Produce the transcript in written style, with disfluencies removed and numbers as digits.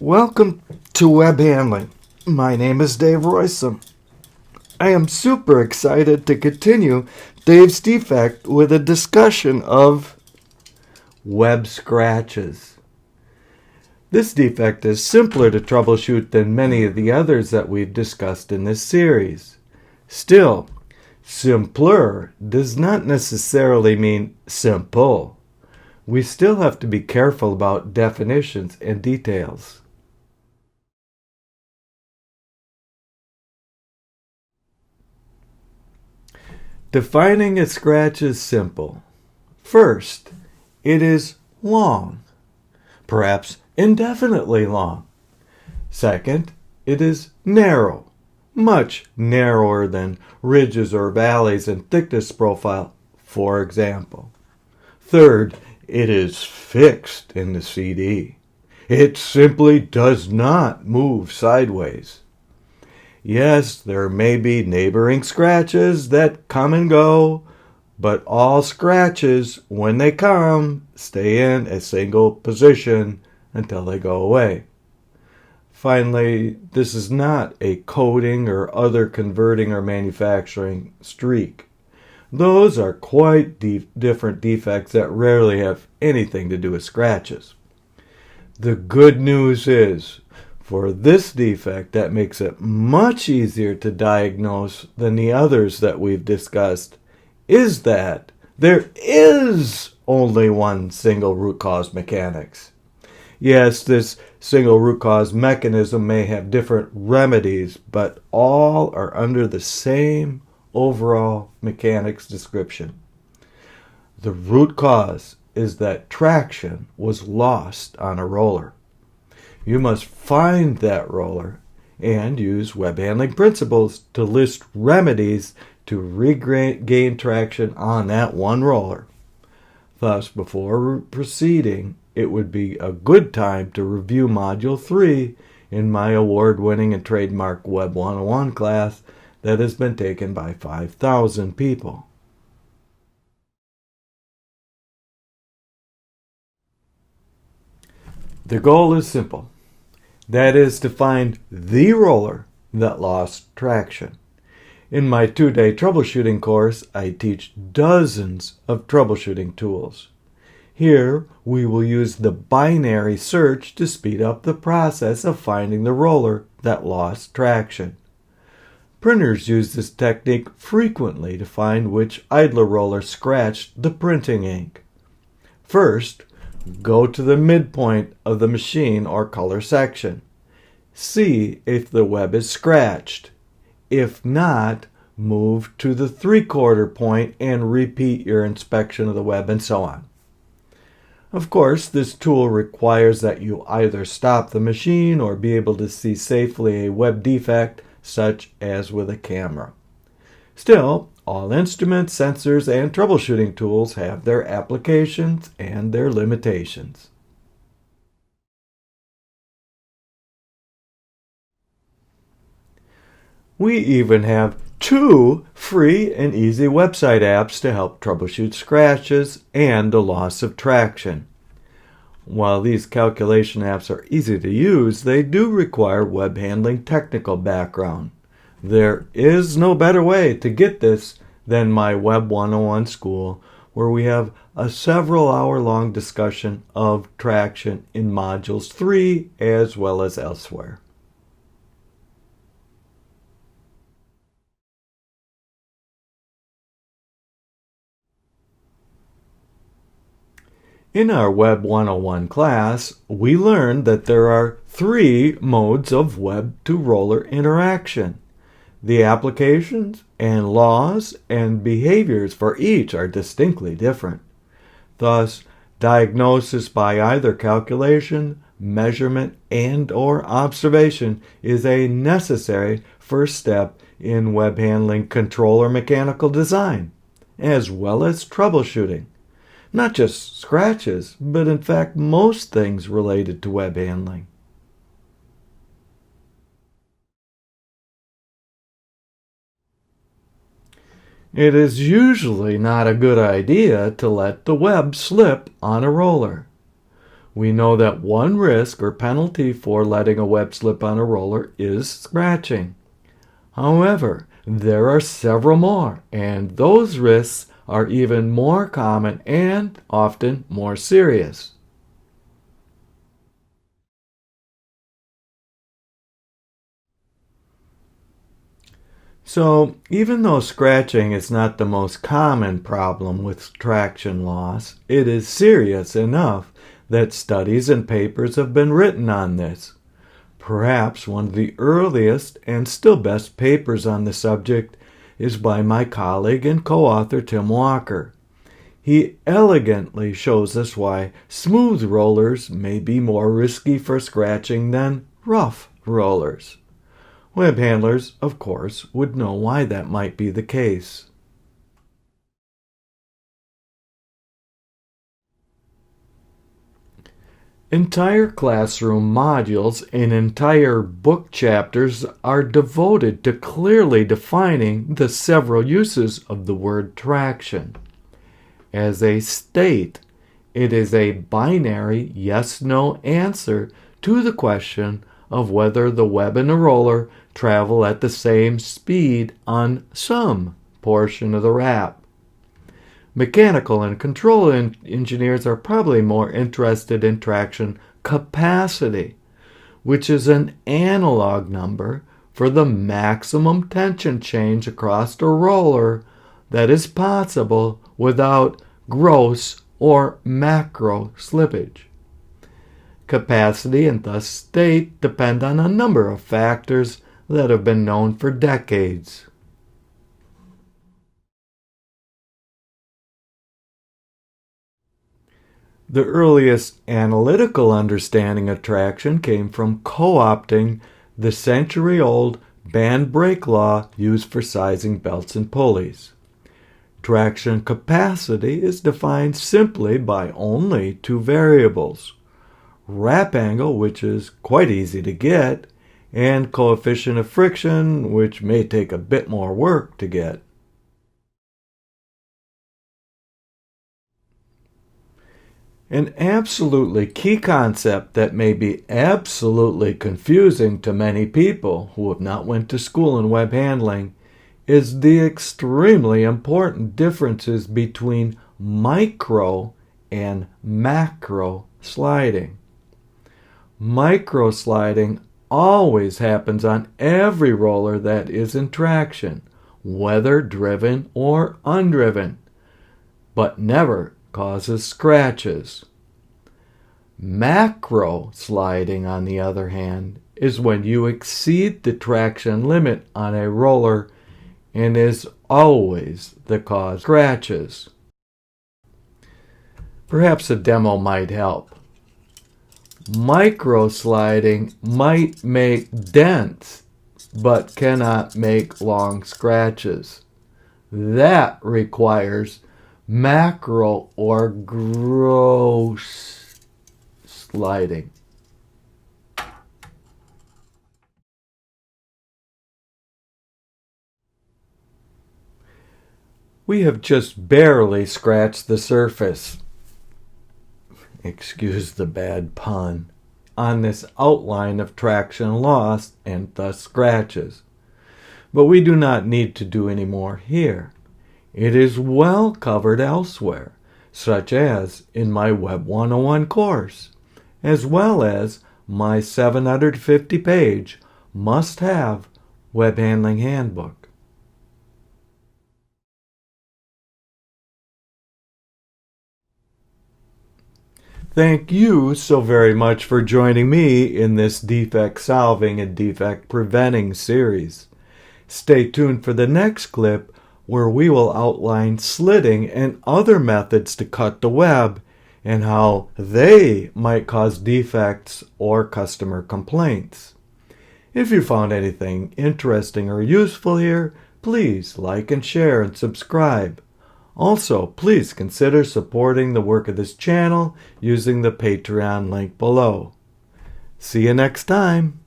Welcome to Web Handling. My name is Dave Roysum. I am super excited to continue Dave's Defect with a discussion of web scratches. This defect is simpler to troubleshoot than many of the others that we've discussed in this series. Still, simpler does not necessarily mean simple. We still have to be careful about definitions and details. Defining a scratch is simple. First, it is long, perhaps indefinitely long. Second, it is narrow, much narrower than ridges or valleys in thickness profile, for example. Third, it is fixed in the CD. It simply does not move sideways. Yes, there may be neighboring scratches that come and go, but all scratches, when they come, stay in a single position until they go away. Finally, this is not a coding or other converting or manufacturing streak. Those are quite different defects that rarely have anything to do with scratches. The good news is, for this defect that makes it much easier to diagnose than the others that we've discussed, is that there is only one single root cause mechanics. Yes, this single root cause mechanism may have different remedies, but all are under the same overall mechanics description. The root cause is that traction was lost on a roller. You must find that roller and use web handling principles to list remedies to regain traction on that one roller. Thus, before proceeding, it would be a good time to review Module 3 in my award-winning and trademark Web 101 class that has been taken by 5,000 people. The goal is simple. That is to find the roller that lost traction. In my 2-day troubleshooting course, I teach dozens of troubleshooting tools. Here, we will use the binary search to speed up the process of finding the roller that lost traction. Printers use this technique frequently to find which idler roller scratched the printing ink. First, go to the midpoint of the machine or color section. See if the web is scratched. If not, move to the 3/4 point and repeat your inspection of the web and so on. Of course, this tool requires that you either stop the machine or be able to see safely a web defect, such as with a camera. Still, all instruments, sensors, and troubleshooting tools have their applications and their limitations. We even have 2 free and easy website apps to help troubleshoot scratches and the loss of traction. While these calculation apps are easy to use, they do require web handling technical background. There is no better way to get this than my Web 101 school, where we have a several-hour-long discussion of traction in Modules 3 as well as elsewhere. In our Web 101 class, we learned that there are 3 modes of web-to-roller interaction. The applications and laws and behaviors for each are distinctly different. Thus, diagnosis by either calculation, measurement, and/or observation is a necessary first step in web handling controller mechanical design, as well as troubleshooting. Not just scratches, but in fact most things related to web handling. It is usually not a good idea to let the web slip on a roller. We know that one risk or penalty for letting a web slip on a roller is scratching. However, there are several more, and those risks are even more common and often more serious. So, even though scratching is not the most common problem with traction loss, it is serious enough that studies and papers have been written on this. Perhaps one of the earliest and still best papers on the subject is by my colleague and co-author Tim Walker. He elegantly shows us why smooth rollers may be more risky for scratching than rough rollers. Web handlers, of course, would know why that might be the case. Entire classroom modules and entire book chapters are devoted to clearly defining the several uses of the word traction. As a state, it is a binary yes-no answer to the question of whether the web and the roller travel at the same speed on some portion of the wrap. Mechanical and control engineers are probably more interested in traction capacity, which is an analog number for the maximum tension change across the roller that is possible without gross or macro slippage. Capacity and thus state depend on a number of factors that have been known for decades. The earliest analytical understanding of traction came from co-opting the century-old band brake law used for sizing belts and pulleys. Traction capacity is defined simply by only two variables: wrap angle, which is quite easy to get, and coefficient of friction, which may take a bit more work to get. An absolutely key concept that may be absolutely confusing to many people who have not went to school in web handling is the extremely important differences between micro and macro sliding. Micro sliding always happens on every roller that is in traction, whether driven or undriven, but never causes scratches. Macro sliding, on the other hand, is when you exceed the traction limit on a roller and is always the cause of scratches. Perhaps a demo might help. Micro sliding might make dents but cannot make long scratches. That requires macro or gross sliding. We have just barely scratched the surface, excuse the bad pun, on this outline of traction loss and thus scratches. But we do not need to do any more here. It is well covered elsewhere, such as in my Web 101 course, as well as my 750-page must-have web handling handbook. Thank you so very much for joining me in this defect solving and defect preventing series. Stay tuned for the next clip where we will outline slitting and other methods to cut the web and how they might cause defects or customer complaints. If you found anything interesting or useful here, please like and share and subscribe. Also, please consider supporting the work of this channel using the Patreon link below. See you next time.